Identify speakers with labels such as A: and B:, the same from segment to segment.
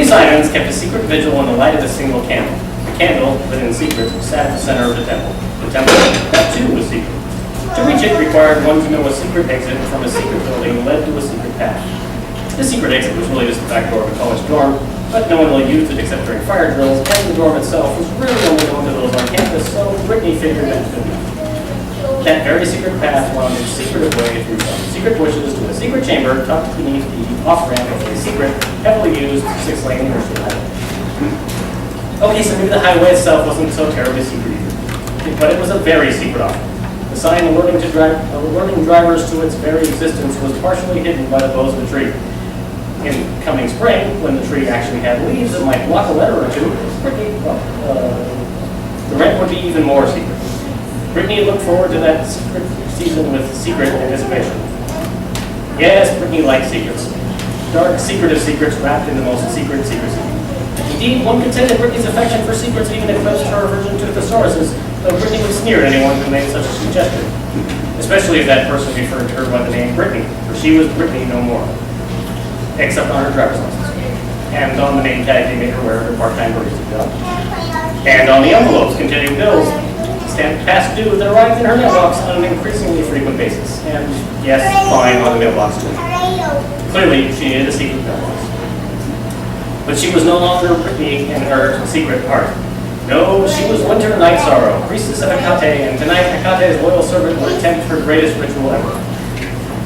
A: Brittany Simons kept a secret vigil in the light of a single candle. The candle, lit in secret, sat at the center of the temple. The temple, that too, was secret. To reach it required one to know a secret exit from a secret building led to a secret path. The secret exit was really just the back door of a college dorm, but no one really used it except during fire drills, and the dorm itself was really only going to those on campus, so Brittany figured that could be. That very secret path wound its secretive way through some secret bushes to a secret chamber tucked beneath the off-ramp of a secret, heavily used six-lane interstate highway. Okay, so maybe the highway itself wasn't so terribly secret either, but it was a very secret offering. The sign alerting drivers to its very existence was partially hidden by the boughs of the tree. In coming spring, when the tree actually had leaves that might block a letter or two, the rent would be even more secret. Brittany looked forward to that secret season with secret anticipation. Yes, Brittany liked secrets. Dark, secretive secrets wrapped in the most secret secrecy. Indeed, one could say that Brittany's affection for secrets even eclipsed her aversion to thesauruses, though Brittany would sneer at anyone who made such a suggestion, especially if that person referred to her by the name Brittany, for she was Brittany no more, except on her driver's license, and on the name tag they made her wear her part-time barista job, and on the envelopes containing bills stamped past due that arrived in her mailbox on an increasingly frequent basis, and yes, fine on the mailbox too. Clearly, she needed a secret mailbox. But she was no longer Brittany in her secret heart. No, she was Winter Night Sorrow, priestess of Hecate, and tonight Hecate's loyal servant would attempt her greatest ritual ever.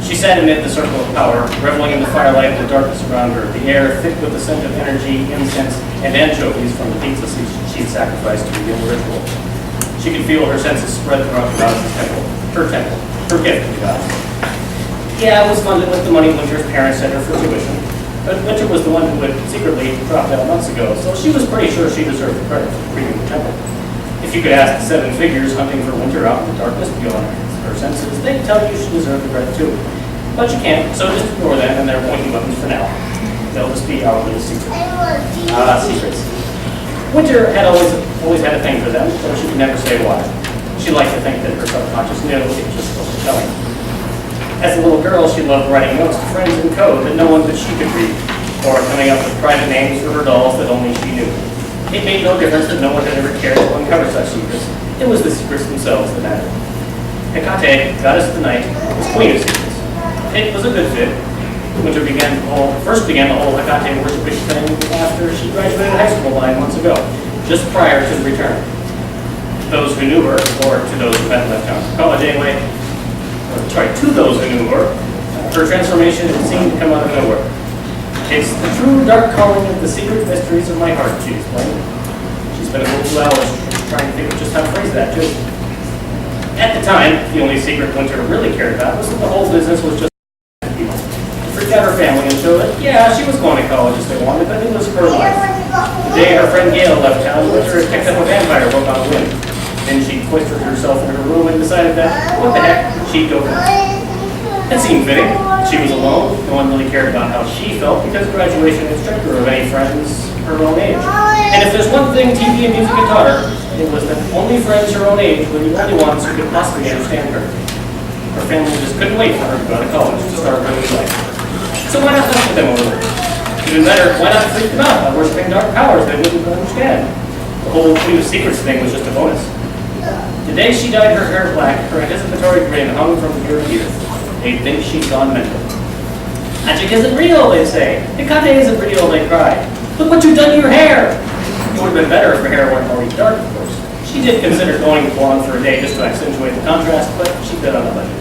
A: She sat amid the circle of power, reveling in the firelight and the darkness around her, the air thick with the scent of energy, incense, and anchovies from the pizza she'd sacrificed to begin the ritual. She could feel her senses spread throughout the goddess's temple, her gift to the goddess. Yeah, it was funded with the money Winter's parents sent her for tuition, but Winter was the one who had secretly dropped out months ago, so she was pretty sure she deserved the credit for creating the temple. If you could ask the seven figures hunting for Winter out in the darkness beyond her senses, they'd tell you she deserved the credit too. But you can't, so just ignore them and their pointing buttons for now. They'll just be our little secret. Secrets. Winter had always had a thing for them, so she could never say why. She liked to think that her subconscious knew it was just supposed to tell her. As a little girl, she loved writing notes to friends in code that no one but she could read, or coming up with private names for her dolls that only she knew. It made no difference that no one had ever cared to uncover such secrets. It was the secrets themselves that mattered. Hecate, goddess of the night, was queen of secrets. It was a good fit. Winter first began the whole Hecate worshiping thing after she graduated high school 9 months ago, just prior to the return. Those who knew her, or to those who hadn't left town for college anyway, to those who knew her transformation had seemed to come out of nowhere. It's the true dark calling of the secret mysteries of my heart, she explained. She spent a whole 2 hours trying to think of just how to phrase that, too. At the time, the only secret Winter really cared about was that the whole business was just people. To freak out her family and show that, yeah, she was going to college as they wanted, but it was her life. The day her friend Gail left town, Winter had picked up a vampire book on a whim. Then she cloistered herself in her room and decided that, what the heck, she'd go for it. It seemed fitting. She was alone. No one really cared about how she felt because graduation had stripped her of any friends her own age. And if there's one thing TV and music had taught her, it was that only friends her own age were the only ones who could possibly understand her. Her family just couldn't wait for her to go to college to start her new life. So why not mess with them a little? Even better, why not freak them out by worshiping dark powers they wouldn't understand? The whole Queen of Secrets thing was just a bonus. The day she dyed her hair black, her anticipatory grin hung from ear to ear. They'd think she'd gone mental. Magic isn't real, they'd say. Hecate isn't real, they'd cry. Look what you've done to your hair! It would have been better if her hair weren't already dark, of course. She did consider going blonde for a day just to accentuate the contrast, but she bit on the budget.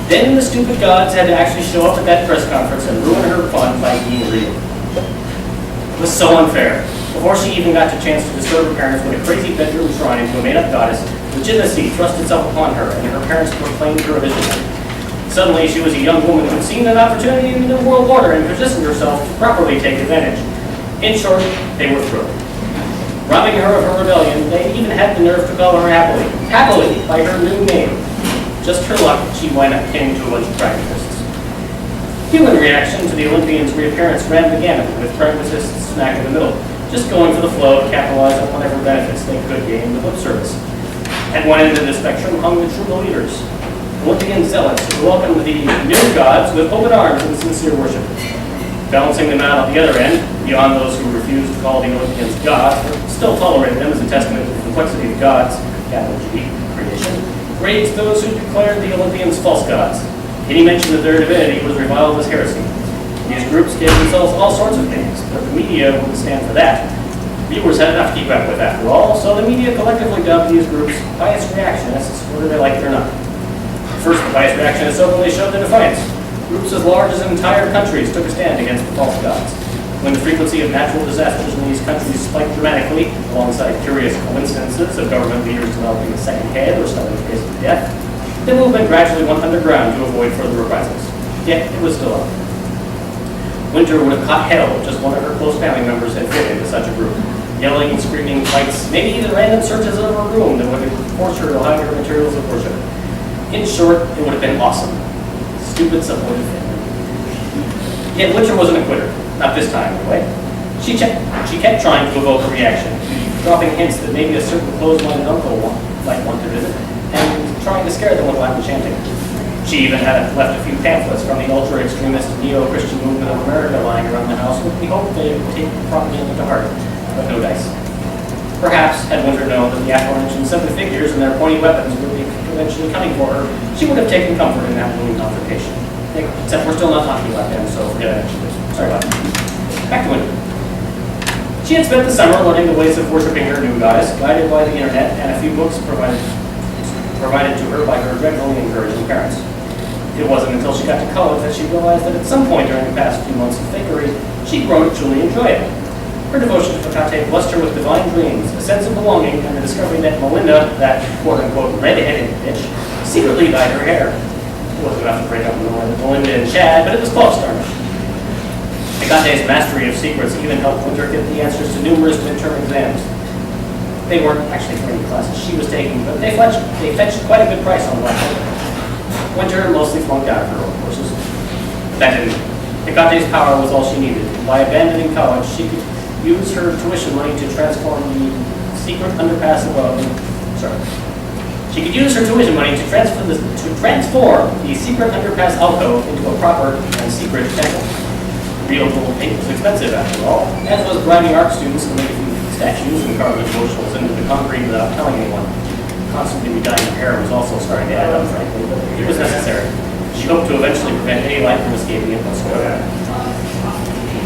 A: Then the stupid gods had to actually show up at that press conference and ruin her fun by being real. It was so unfair. Before she even got the chance to disturb her parents with a crazy bedroom shrine to a made-up goddess, legitimacy thrust itself upon her, and her parents proclaimed her a visionary. Suddenly, she was a young woman who had seen an opportunity in the world order and positioned herself to properly take advantage. In short, they were thrilled. Robbing her of her rebellion, they even had the nerve to call her happily, by her new name. Just her luck, she wound up came to a bunch of pragmatists. Human reaction to the Olympians' reappearance ran the gamut, with pragmatists smack in the middle, just going for the flow to capitalize on whatever benefits they could gain with lip service. At one end of the spectrum hung the true believers, Olympian zealots who welcomed the new gods with open arms and sincere worship. Balancing them out at the other end, beyond those who refused to call the Olympians gods, but still tolerated them as a testament to the complexity of God's, capital G, creation, raised those who declared the Olympians false gods. Any mention of their divinity was reviled as heresy. These groups gave themselves all sorts of names, but the media wouldn't stand for that. Viewers had enough to keep up with, after all, so the media collectively dubbed these groups biased reactionists, whether they liked it or not. First, the biased reactionists openly showed their defiance. Groups as large as entire countries took a stand against the false gods. When the frequency of natural disasters in these countries spiked dramatically, alongside curious coincidences of government leaders developing a second head or studying the case of death, the movement gradually went underground to avoid further reprisals. Yet, it was still up. Winter would have caught hell if just one of her close family members had fit into such a group. Yelling and screaming fights, maybe even random searches of her room that would have forced her to hide her materials of worship. In short, it would have been awesome. Stupid supportive family. Yet Winter wasn't a quitter. Not this time, anyway. She kept trying to evoke a reaction, dropping hints that maybe a certain closed-minded uncle might want to visit, and trying to scare them with Latin chanting. She even had left a few pamphlets from the ultra-extremist neo-Christian movement of America lying around the house with the hope they would take propaganda to heart, but no dice. Perhaps, had Winter known that the aforementioned 7 figures and their pointy weapons would be eventually coming for her, she would have taken comfort in that looming confrontation. Except we're still not talking about them, so forget I mentioned this. Sorry about that. Back to Winter. She had spent the summer learning the ways of worshiping her new goddess, guided by the internet and a few books provided to her by her dreadfully encouraging parents. It wasn't until she got to college that she realized that at some point during the past few months of fakery, she'd grown to truly enjoy it. Her devotion to Hecate blessed her with divine dreams, a sense of belonging, and the discovery that Melinda, that quote-unquote red-headed bitch, secretly dyed her hair. It wasn't enough to break up Melinda and Chad, but it was close, darn it. Hecate's mastery of secrets even helped Winter get the answers to numerous midterm exams. They weren't actually for any classes she was taking, but they fetched quite a good price on Black Hole. Winter mostly flunked out of her own courses. But that didn't. Hecate's power was all she needed. By abandoning college, she could use her tuition money to transform the secret underpass above. She could use her tuition money to transform the secret underpass alcove into a proper and secret temple. Real gold paint was expensive, after all, as was bribing art students to make a few statues and carve the devotionals into the concrete without telling anyone. Constantly redying her hair was also starting to add up, frankly, but it was necessary. She hoped to eventually prevent any light from escaping it whatsoever.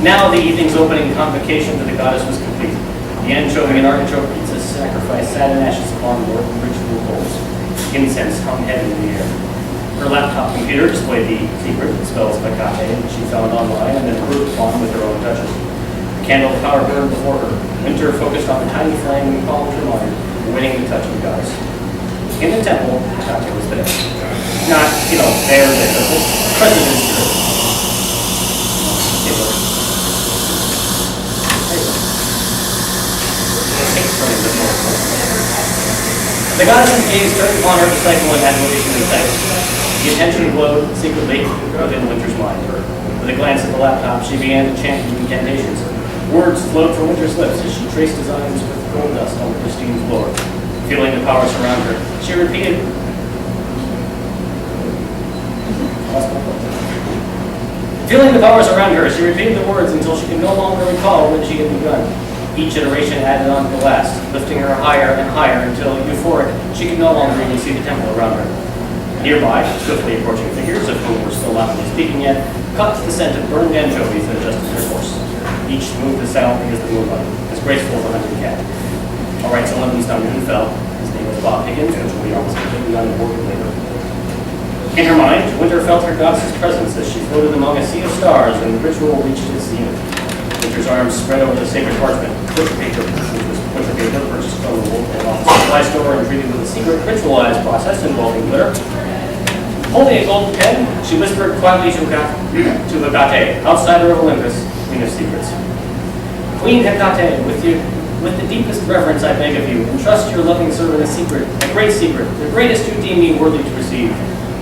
A: Now the evening's opening convocation to the goddess was complete. The anchovy and artichoke pizza sacrificed sad and ashes upon the ritual bowls. Incense hung heavy in the air. Her laptop computer displayed the secret spells of Hecate that she found online and then improved upon with her own touches. The candle of power burned before her. Winter focused on the tiny flame and calmed her mind, awaiting the touch of the goddess. In the temple, Hecate was there. Not, there, present in spirit. The goddess's gaze turned upon her disciple in admiration and thanks. The intention glowed secretly within Winter's mind. With a glance at the laptop, she began to chant incantations. Words flowed from Winter's lips as she traced designs with gold dust on the pristine floor. Feeling the power surround her, she repeated. Feeling the powers around her, she repeated the words until she could no longer recall when she had begun. Each iteration added on to the last, lifting her higher and higher until, euphoric, she could no longer even see the temple around her. Nearby, swiftly approaching figures, of whom were still not really speaking yet, caught the scent of burned anchovies that adjusted their course. Each moved as silently as the moonlight, as graceful as a hunted cat. All right, so Livingstone who fell. His name was Bob Higgins, which will be almost completely unimportant later. In her mind, Winter felt her goddess's presence as she floated among a sea of stars when the ritual reached its zenith. Winter's arms spread over the sacred parchment, butcher paper, which was butcher paper purchased from the local supply store and treated with a secret ritualized process involving glitter. Holding a golden pen, she whispered quietly to Hecate, outsider of Olympus, queen of secrets. Queen Hecate, with the deepest reverence I beg of you, entrust your loving servant a secret, a great secret, the greatest you deem me worthy to receive.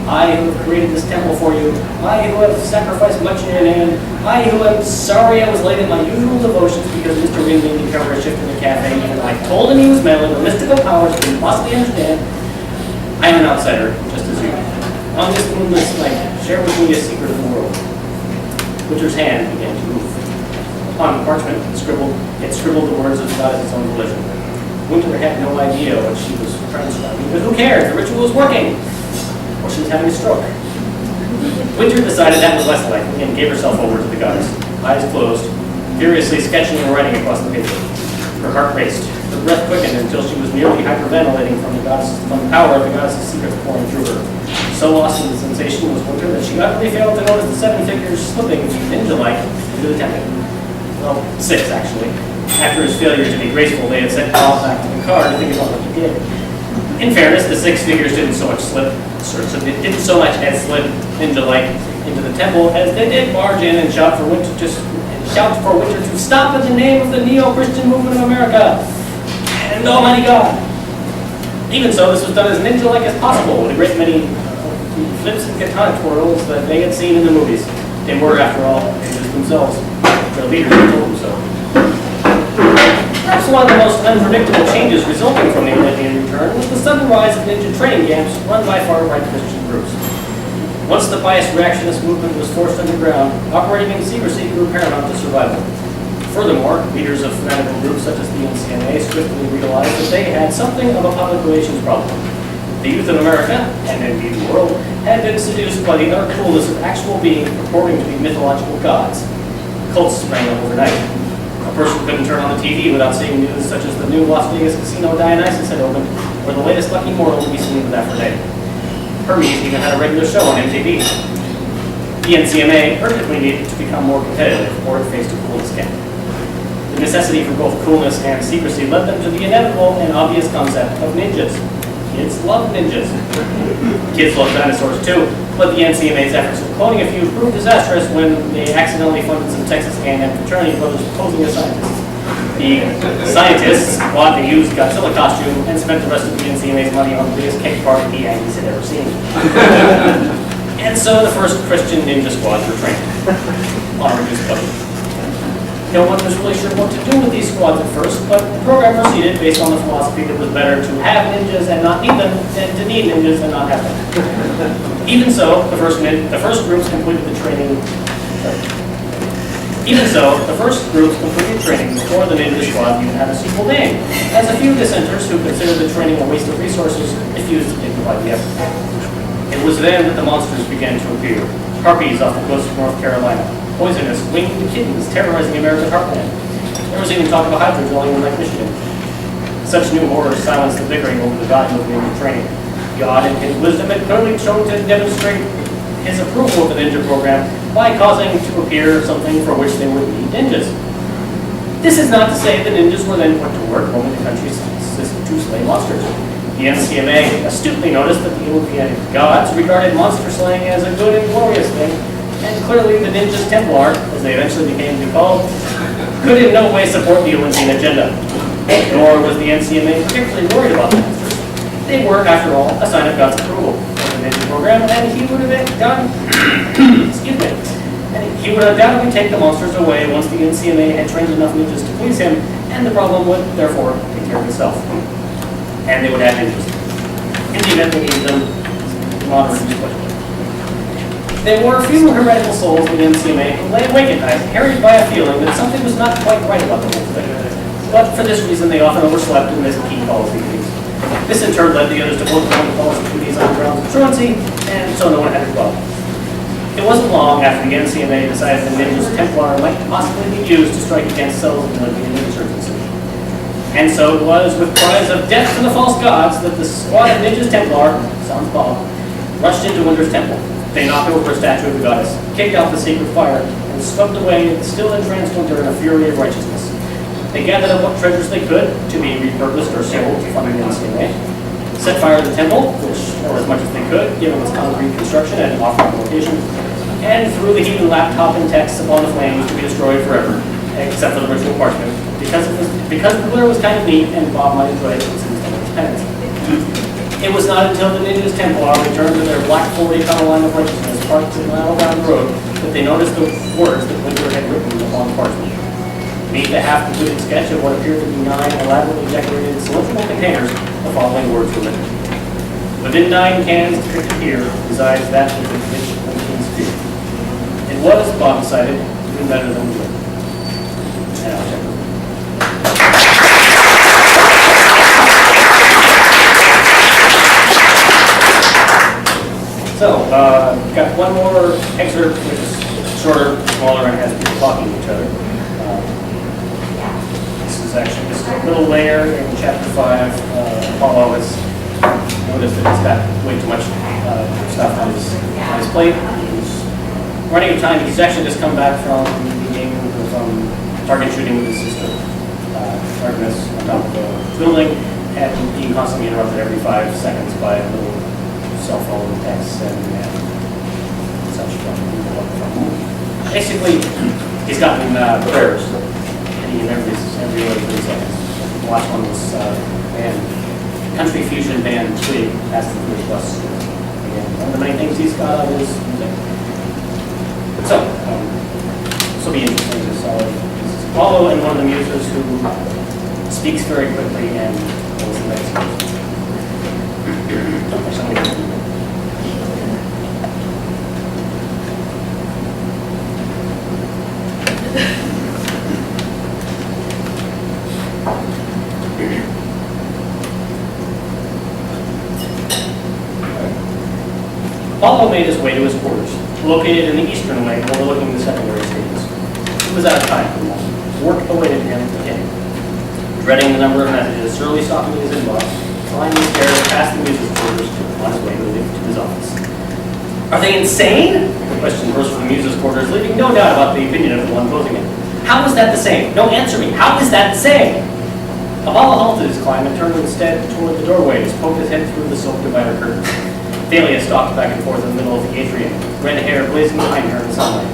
A: I who have created this temple for you, I who have sacrificed much in your name, I who am sorry I was late in my usual devotions because Mr. Ring made me cover a shift in the cafe, and I told him he was meddling with mystical powers he couldn't possibly understand. I am an outsider, just as you. On this moonless night, share with me a secret of the world. Winter's hand began to move. On parchment, it scribbled the words of the goddess's own volition. Winter had no idea what she was transcribing, but who cared? The ritual was working. Or she was having a stroke. Winter decided that was less likely and gave herself over to the goddess, eyes closed, furiously sketching and writing across the paper. Her heart raced. Her breath quickened until she was nearly hyperventilating from the power of the goddess's secrets pouring through her. So lost in the sensation was Winter that she utterly failed to notice the 7 figures slipping ninja-like into the temple. Well, 6 actually. After his failure to be graceful, they had sent Paul back to the car to think about what he did. In fairness, the 6 figures didn't so much as slip ninja-like into the temple as they did barge in and shout for Winter to stop in the name of the neo-Christian movement of America and Almighty God. Even so, this was done as ninja-like as possible, with a great many flips and katana twirls that they had seen in the movies. They were, after all, ninjas themselves. Their leaders had told them so. Perhaps one of the most unpredictable changes resulting from the Olympian return was the sudden rise of ninja training camps run by far-right Christian groups. Once the biased reactionist movement was forced underground, operating in secrecy grew paramount to survival. Furthermore, leaders of fanatical groups such as the NCMA swiftly realized that they had something of a public relations problem. The youth of America, and indeed the world, had been seduced by the utter coolness of actual beings purporting to be mythological gods. Cults sprang up overnight. A person couldn't turn on the TV without seeing news such as the new Las Vegas casino Dionysus had opened, or the latest lucky mortal to be seen with Aphrodite. Hermes even had a regular show on MTV. The NCMA urgently needed to become more competitive, or it faced a coolness gap. The necessity for both coolness and secrecy led them to the inevitable and obvious concept of ninjas. Kids love ninjas. Kids love dinosaurs too, but the NCMA's efforts of cloning a few proved disastrous when they accidentally funded some Texas A&M fraternity brothers posing as scientists. The scientists bought a used Godzilla costume and spent the rest of the NCMA's money on the biggest cake party the Yankees had ever seen. And so the first Christian ninja squads were trained on a reduced budget. No one was really sure what to do with these squads at first, but the program proceeded based on the philosophy that it was better to have ninjas and not need them than to need ninjas and not have them. Even so, the first groups completed training before the ninja squad even had a suitable name, as a few dissenters who considered the training a waste of resources refused to dignify the effort. It was then that the monsters began to appear. Harpies off the coast of North Carolina, poisonous, winged kittens terrorizing America's heartland. There was even talk of a hydra dwelling in Lake Michigan. Such new horrors silenced the bickering over the value of ninja training. God, in his wisdom, had clearly chosen to demonstrate his approval of the ninja program by causing to appear something for which they would need ninjas. This is not to say the ninjas were then put to work roaming the country to slay monsters. The NCMA astutely noticed that the Olympiad gods regarded monster slaying as a good and glorious thing, and clearly the Ninjas Templar, as they eventually became to be called, could in no way support the Olympian agenda. Nor was the NCMA particularly worried about the monsters. They were, after all, a sign of God's approval of the ninja program, and he would have done, he would undoubtedly take the monsters away once the NCMA had trained enough ninjas to please him, and the problem would, therefore, take care of itself. And they would have ninjas. In the event they needed them, moderate use budget. There were a few heretical souls in the NCMA who lay awake at night, harried by a feeling that something was not quite right about the whole thing. But for this reason, they often overslept and missed key policy meetings. This in turn led the others to postpone the policy committees on grounds of truancy, and so no one had a problem. It wasn't long after the NCMA decided the Ninjas Templar might possibly be used to strike against cells of the Olympian insurgency. And so it was with cries of death to the false gods that the squad of Ninjas Templar, sounds Bob, rushed into Winter's temple. They knocked over a statue of the goddess, kicked out the sacred fire, and swept away the still entranced Winter in a fury of righteousness. They gathered up what treasures they could to be repurposed or sold to fund the NCMA, set fire to the temple, or as much as they could, given its concrete construction and off-road location, and threw the heathen laptop and texts upon the flames to be destroyed forever, except for the ritual parchment, because the glare was kind of neat and Bob might enjoy it since it was penance. It was not until the Ninjas Templar returned to their black 40-tunnel line of righteousness parked a mile down the road that they noticed the words that Winter had written upon the parchment. Beneath the half-completed sketch of what appeared to be 9 elaborately decorated cylindrical containers, the following words were written. Within 9 cans depicted here resides that which Olympians fear. In was, Bob decided, even better than we were. And I'll check it. So, got one more excerpt, which is shorter, smaller, and has people talking to each other. This is a little layer in chapter 5. Apollo has noticed that he's got way too much stuff on his plate. He's running out of time. He's actually just come back from target shooting with his sister, Artemis, on top of the building, and being constantly interrupted every 5 seconds by a little cell phone texts and such from people. Basically, he's gotten prayers, and he remembers every other 3 seconds. The last one was country fusion band Twig, Past the First Bus. Again, one of the many things he's got on his music. So, this will be interesting. This is Apollo and one of the muses who speaks very quickly and knows the next. Apollo made his way to his quarters, located in the eastern wing overlooking the secondary stages. He was out of time for that. Work awaited him again. Dreading the number of messages, surely softening his inbox, climbing the stairs past the muse's quarters on his way to his office. Are they insane? The question burst from the muse's quarters, leaving no doubt about the opinion of the one posing it. How is that the same? No, answer me. How is that the same? Apollo halted his climb and turned instead toward the doorway to poke his head through the silk divider curtain. Thalia stalked back and forth in the middle of the atrium, red hair blazing behind her in the sunlight.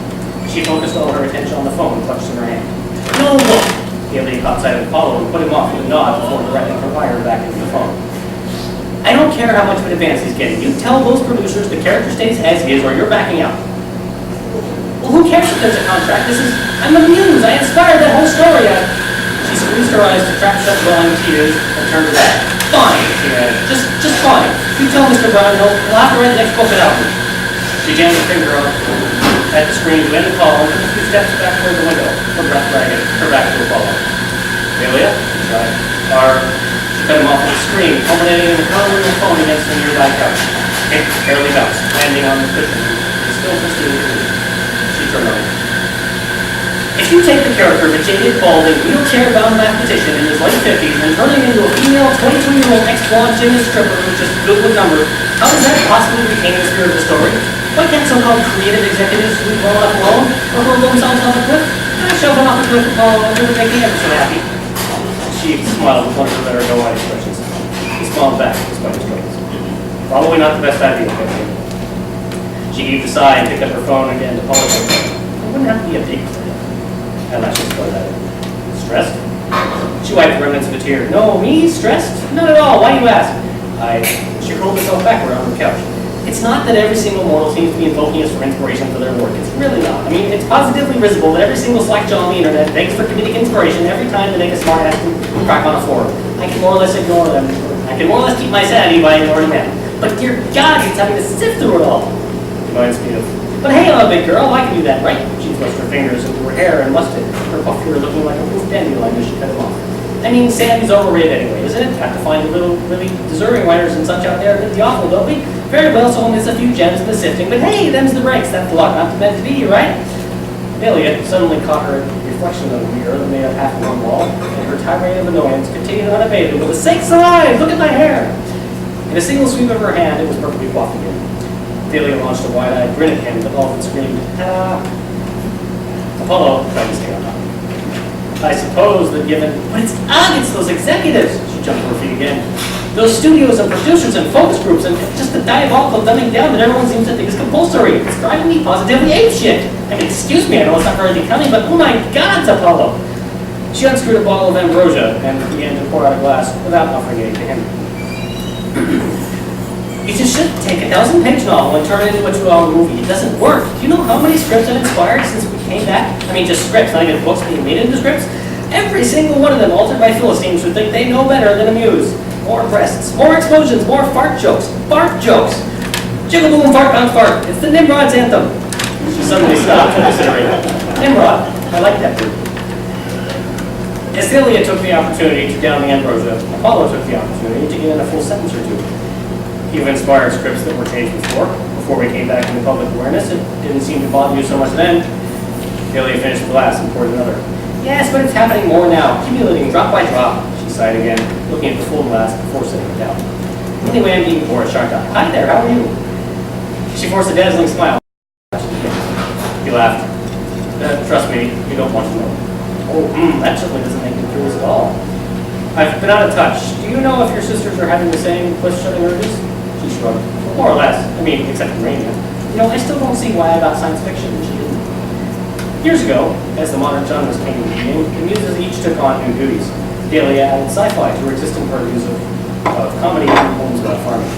A: She focused all her attention on the phone clutched in her hand. No, look! Thalia caught sight of Apollo and put him off with a nod before directing her wire back into the phone. I don't care how much of an advance he's getting. You tell those producers the character stays as is or you're backing out. Well, who cares if there's a contract? I'm the muse. I inspired that whole story. She squeezed her eyes to trap shut welling tears and turned her back. Fine, she added. Just fine. You tell Mr. Brown he'll have to write the next book without me. She jammed her finger at the screen to end the call and took a few steps back toward the window, her breath dragging, her back to Apollo. Thalia, she tried. She cut him off with a scream, culminating in the pounding of the phone against the nearby couch. It barely bounced, landing on the cushion. He still pursued her. She turned on him. If you take the character of a jaded, balding, wheelchair-bound mathematician in his late 50s and turn him into a female 22-year-old ex-blonde gymnast stripper who's just good with numbers, how does that possibly retain the spirit of the story? Why can't so-called creative executives who've grown up alone or hurl themselves off a cliff? Shove them off a cliff and fall over and make the ever so happy? She smiled with one of her better go-on expressions. He smiled back despite his struggles. Probably not the best idea, Captain. She heaved a sigh and picked up her phone again to apologize. It wouldn't have to be a big thing. Eyelashes fluttered at her. Stressed? She wiped the remnants of a tear. No, me? Stressed? Not at all. Why do you ask? She rolled herself backward on the couch. It's not that every single mortal seems to be invoking us for inspiration for their work. It's really not. I mean, it's positively visible that every single slack-jaw on the internet begs for comedic inspiration every time they make a smart ass crack on a forum. I can more or less ignore them. I can more or less keep my sanity by ignoring them. But dear God, he's having to sift through it all. Reminds me of. But hey, I'm a big girl. I can do that, right? She thrust her fingers into her hair and mustache, her coiffure looking like a poof dandelion as she cut him off. I mean, Sandy's overrated anyway, isn't it? Have to find the little, really deserving writers and such out there that the awful, don't we? Very well, so we'll miss a few gems in the sifting, but hey, them's the breaks. That's the luck, not meant to be, right? Thalia suddenly caught her reflection of the mirror that made up half of one wall, and her tirade of annoyance continued unabated. For the sakes alive, look at my hair! In a single sweep of her hand, it was perfectly coiffed again. Thalia launched a wide-eyed grin at him, but Dolphin screamed, ta-da! Apollo tried to stay on top. I suppose that given, but it's those executives! She jumped to her feet again. Those studios and producers and focus groups and just the diabolical dumbing down that everyone seems to think is compulsory. It's driving me positively apeshit. I mean, excuse me, I know it's not very becoming, but oh my God, Apollo! She unscrewed a bottle of ambrosia and began to pour out a glass without offering any to him. You just should take a 1,000-page novel and turn it into a 2-hour movie. It doesn't work. Do you know how many scripts I've inspired since we came back? I mean, just scripts, not even books being made into scripts. Every single one of them altered by Philistines who think they know better than a muse. More breasts, more explosions, more fart jokes. Fart jokes! Jiggle boom, fart bounce fart. It's the Nimrod's anthem. She suddenly stopped, considering, Nimrod, I like that word. As Thalia took the opportunity to down the ambrosia, Apollo took the opportunity to get in a full sentence or two. He inspired scripts that were changed before we came back into public awareness. It didn't seem to bother you so much then. Thalia finished the glass and poured another. Yes, but it's happening more now, accumulating drop by drop, she sighed again, looking at the full glass before setting it down. Anyway, I'm being bored, aren't I? Hi there, how are you? She forced a dazzling smile. He laughed. Trust me, you don't want to know. Oh, that certainly doesn't make me curious at all. I've been out of touch. Do you know if your sisters are having the same cliff-shutting urges? She shrugged. More or less. I mean, except in Rainier. You know, I still don't see why I got science fiction and she didn't. Years ago, as the modern genres came into being, the muses each took on new duties. Thalia added sci-fi to her existing purviews of comedy and poems about farming.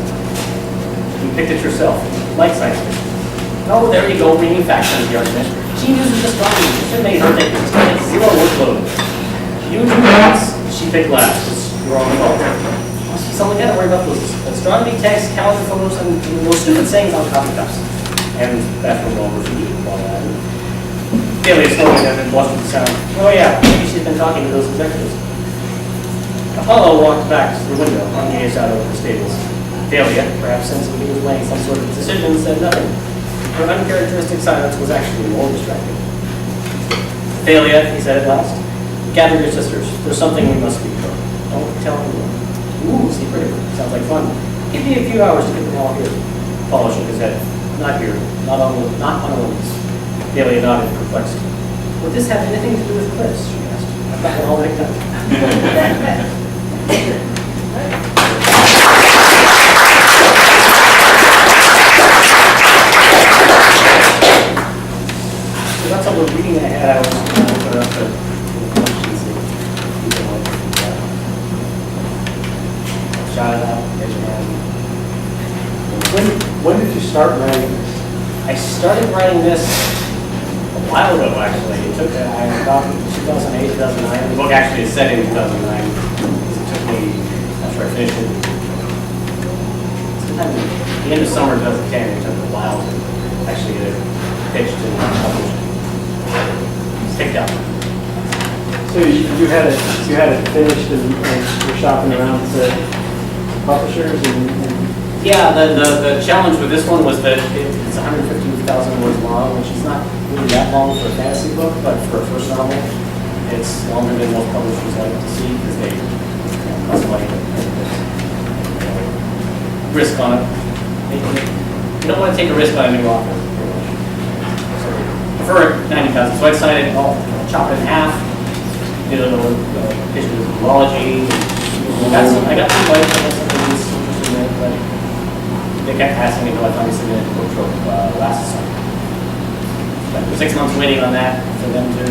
A: You picked it yourself, like science fiction. Oh, there you go, bringing facts into the argument. She uses astronomy. It should make her take zero workload. You do maths, she picked last. It's your own fault. So we gotta worry about those astronomy texts, calendar photos, and those stupid sayings on Coffeehouse. And that's what we're all reviewing while that. Thalia slowly and blushed with the sound. Oh yeah, maybe she's been talking to those executives. Apollo walked back to the window and gazed out over the stables. Thalia, perhaps sensing he was weighing some sort of decision, said nothing. Her uncharacteristic silence was actually more distracting. Thalia, he said at last, gather your sisters. There's something we must speak about. Don't tell anyone. Ooh, secret. Sounds like fun. Give me a few hours to get them all here. Apollo shook his head. Not here. Not on Olympus. Thalia nodded, perplexed. Would this have anything to do with cliffs? She asked. I've got it all picked up. So that's all the reading I had. I was going to put up the questions and people like shout it out, raise your hand.
B: When did you start writing this?
A: I started writing this a while ago, actually. It took, about 2008, 2009. The book actually is set in 2009. It took me, after I finished it, sometime at the end of summer 2010, it took a while to actually get it pitched and published. It's picked up.
B: So you had it finished and you're shopping around to publishers and
A: Yeah, the challenge with this one was that it's 150,000 words long, which is not really that long for a fantasy book, but for a first novel, it's longer than most publishers like to see because they cost money to risk on it. You don't want to take a risk on a new author. So I prefer 90,000. So I decided I'll chop it in half, did a little history of zoology. I got some bites, I got some things interested in it, but they kept passing until I finally submitted to Booktrope last summer. But 6 months waiting on that for them to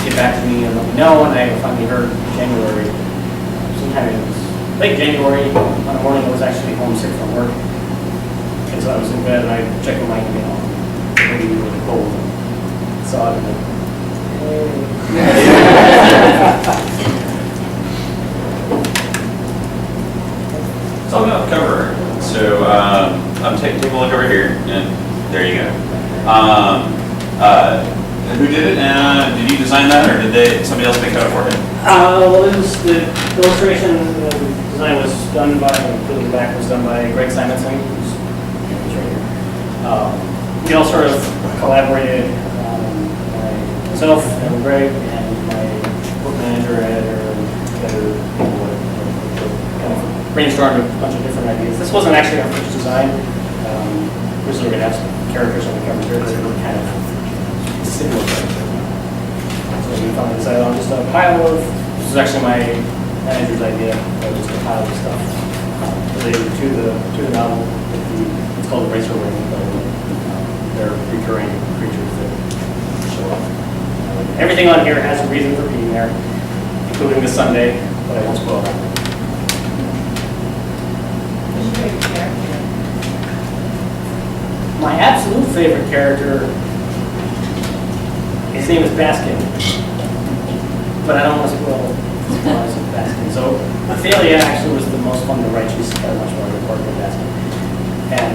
A: get back to me and let me know, and I finally heard in January, sometime it was late January, on a morning I was actually homesick from work. And so I was in bed and I checked my email, maybe really cold, and saw it and
C: So I'm going to cover. So I'm take a look over here, and there you go. Who did it? Did you design that, or did somebody else make that up for you?
A: Well, it was the illustration design was done by, the back was done by Greg Simonson, who's right here. We all sort of collaborated, myself and Greg and my book manager, editor, and other people kind of brainstormed a bunch of different ideas. This wasn't actually our first design. Originally we're going to have some characters on the cover here that were kind of similar. So we finally decided on just a pile of, this was actually my manager's idea, just a pile of stuff related to the novel. It's called Racer Wing, but they're recurring creatures that show up. Everything on here has a reason for being there, including the Sunday, but I won't spoil that. My absolute favorite character, his name is Baskin, but I don't want to spoil Baskin. So Thalia actually was the most fun to write. She's got a much more important than Baskin. And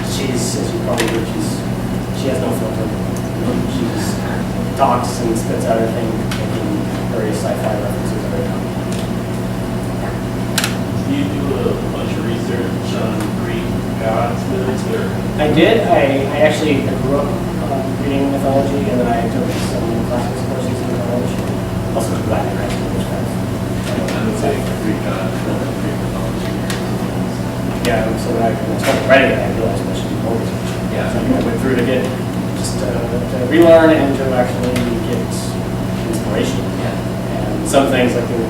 A: she's, as you probably heard, she's She has no filter. She just talks and spits out everything, making various sci-fi references every time.
D: Do you do a bunch of research on Greek gods, myths, or?
A: I did. I actually grew up reading mythology, and then I took some classics courses in mythology. Also took Latin and English class.
D: I would say Greek gods, Greek mythology.
A: Yeah, so when I started writing it, I realized I should do more research.
D: Yeah.
A: So I went through to get, just to relearn and to actually get inspiration.
D: Yeah.
A: And some things, like the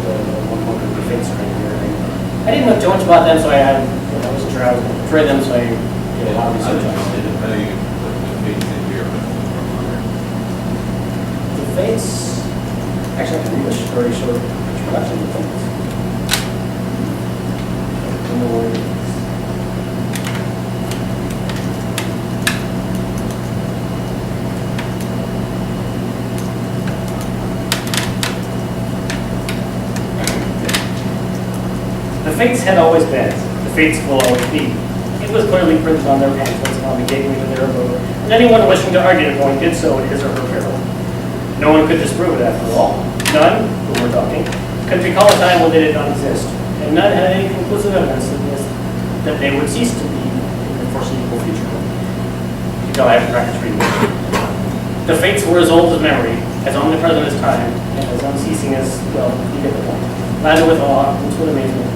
A: one book of the Fates right here, I didn't know too much about them, so I wasn't sure I was going to portray them, so I did a lot of
D: I
A: research
D: would
A: on
D: say
A: them.
D: that you put the fates in here, but
A: The Fates, actually I can read a very short introduction to things. In the word. The Fates had always been. The Fates will always be. It was clearly printed on their pamphlets on the gateway to their abode, and anyone wishing to argue the point did so at his or her peril. No one could disprove it after all. None, who were talking, could recall a time when they did not exist, and none had any conclusive evidence that they would cease to be in the foreseeable future. You tell I haven't practiced reading it. The Fates were as old as memory, as omnipresent as time, and as unceasing as, well, you get the point. Neither with awe, and with amazement,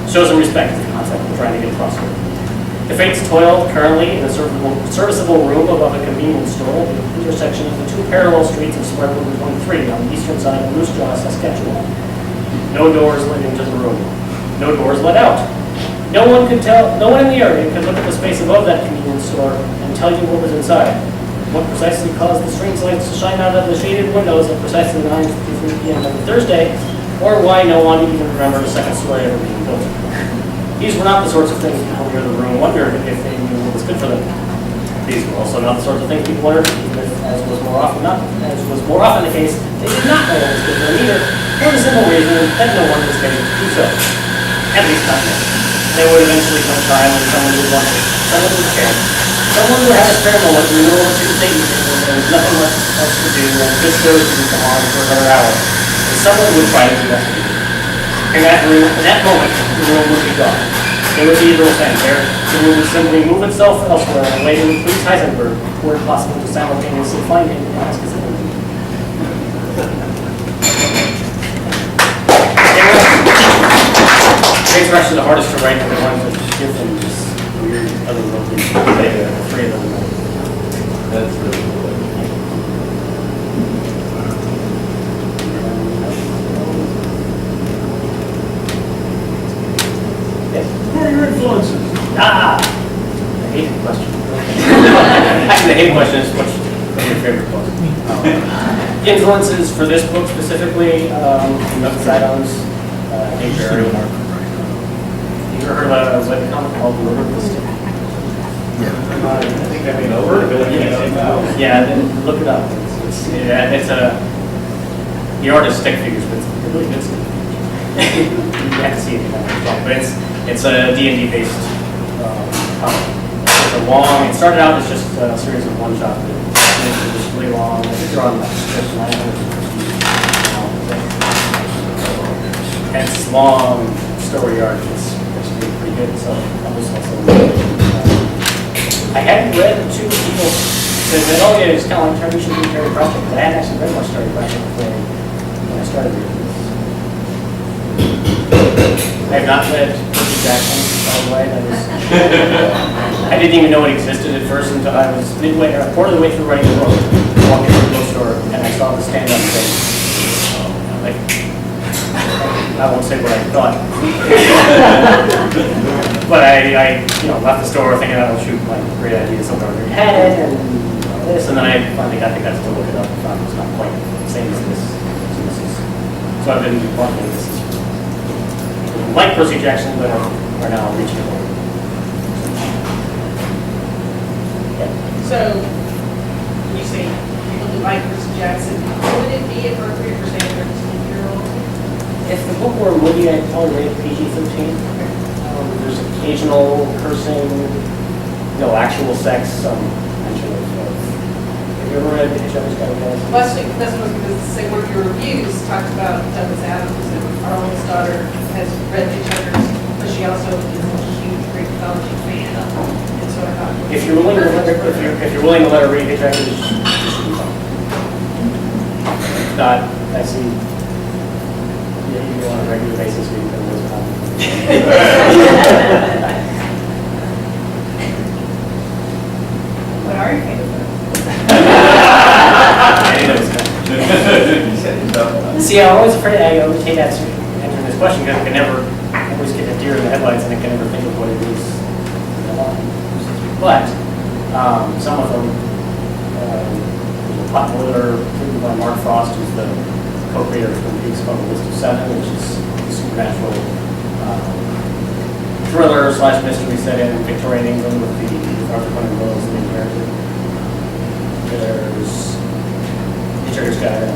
A: shows some respect to the concept we're trying to get across here. The Fates toiled currently in a serviceable room above a convenience store at the intersection of the two parallel streets of Square Route 23 on the eastern side of Moose Jaw, Saskatchewan. No doors led into the room. No doors led out. No one in the area could look at the space above that convenience store and tell you what was inside. What precisely caused the strange lights to shine out of the shaded windows at precisely 9:53 p.m. on Thursday, or why no one even remembered a second story ever being built. These were not the sorts of things people near the room wondered if they knew what was good for them. These were also not the sorts of things people wondered even if, as was more often the case, they did not know what was good for them either, for the simple reason that no one was getting to do so. At least not yet. There would eventually come a time when someone would want it, someone would care. Someone would have a spare moment in the middle of a Tuesday evening when there was nothing much else to do and this show didn't come on for another hour. And someone would try to investigate. In that moment, the room would be gone. There would be little fanfare. The room would simply move itself elsewhere, and later would please Heisenberg, were it possible to simultaneously find him and ask his opinion. Fates were actually the hardest to write, and the ones that give them this weird otherworldly flavor, the three of them.
D: that's really cool. Who are your influences?
A: I hate the question. Actually, the hate question is what's your favorite book? Influences for this book specifically, Nuts Items, Hey Barry. You ever heard of a webcomic called Wayward?
D: I think I made over.
A: Yeah, then look it up. It's the artist stick figures, but it's really good stuff. You have to see it, but it's a D&D based comic. It's a long. It started out as just a series of one shots, but it's just really long. I think they're on like 900. And it's long story arc. It's actually pretty good. So I was also. I hadn't read two people said, oh yeah, it's kind of like you should read Terry Pratchett, but I hadn't actually read much Terry Pratchett before when I started reading this. I have not read Percy Jackson all the way. I didn't even know it existed at first until I was midway, or a quarter of the way through writing the book, walking through the bookstore, and I saw the stand-up thing. I'm like, I won't say what I thought. But I left the store thinking, oh shoot, like, great idea, somewhere I already had it, and this, and then I finally got the guts to look it up and found it was not quite the same as this. So I've been marketing this like Percy Jackson, but are now reaching it.
E: So, you say people who like Percy Jackson, would it be appropriate for, say, a 13-year-old?
A: If the book were a movie, I'd probably rate it PG-13. There's occasional cursing, no actual sex, some mention of, have you ever read The Hitchhiker's Guide to the Galaxy?
E: Last week, that's what I was going to say, one of your reviews talked about Douglas Adams, and our oldest daughter has read The Hitchhiker's, but she also is a huge Greek mythology fan. And so I thought.
A: If you're willing to if you're willing to let her read Hitchhiker's, this should be fun. If not, I see you go on a regular basis, we can lose time.
E: What are your favorite books?
A: Any of those guys.
C: You said yourself.
A: See, I'm always afraid, I always hate answering this question because I can never, I always get a deer in the headlights and I can never think of what it is. But, some of them, there's a popular written by Mark Frost, who's the co-creator of Twin Peaks, called The List of Seven, which is a supernatural thriller / mystery set in Victorian England with the Arthur Conan Doyle's the main character. There's Hitchhiker's Guide.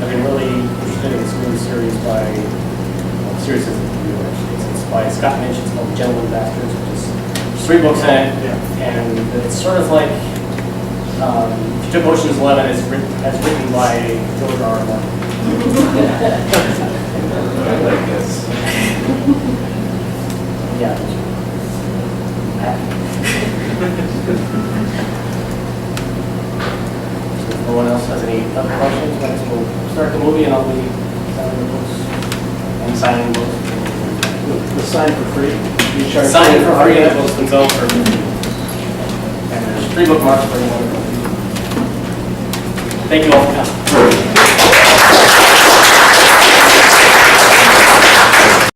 A: I've been really interested in this new series by, well, the series isn't new actually, it's by Scott Mitch, it's called Gentleman Bastards, which is, there's 3 books in it, and it's sort of like, if you took Ocean's 11 as written by George R. R. Martin.
C: I like this.
A: Yeah. No one else has any other questions? Let's we'll start the movie and I'll be signing the books and signing books.
B: The sign for free? You charge
A: Signing for free and the books themselves are $50. And there's 3 bookmarks for anyone. Thank you all for coming.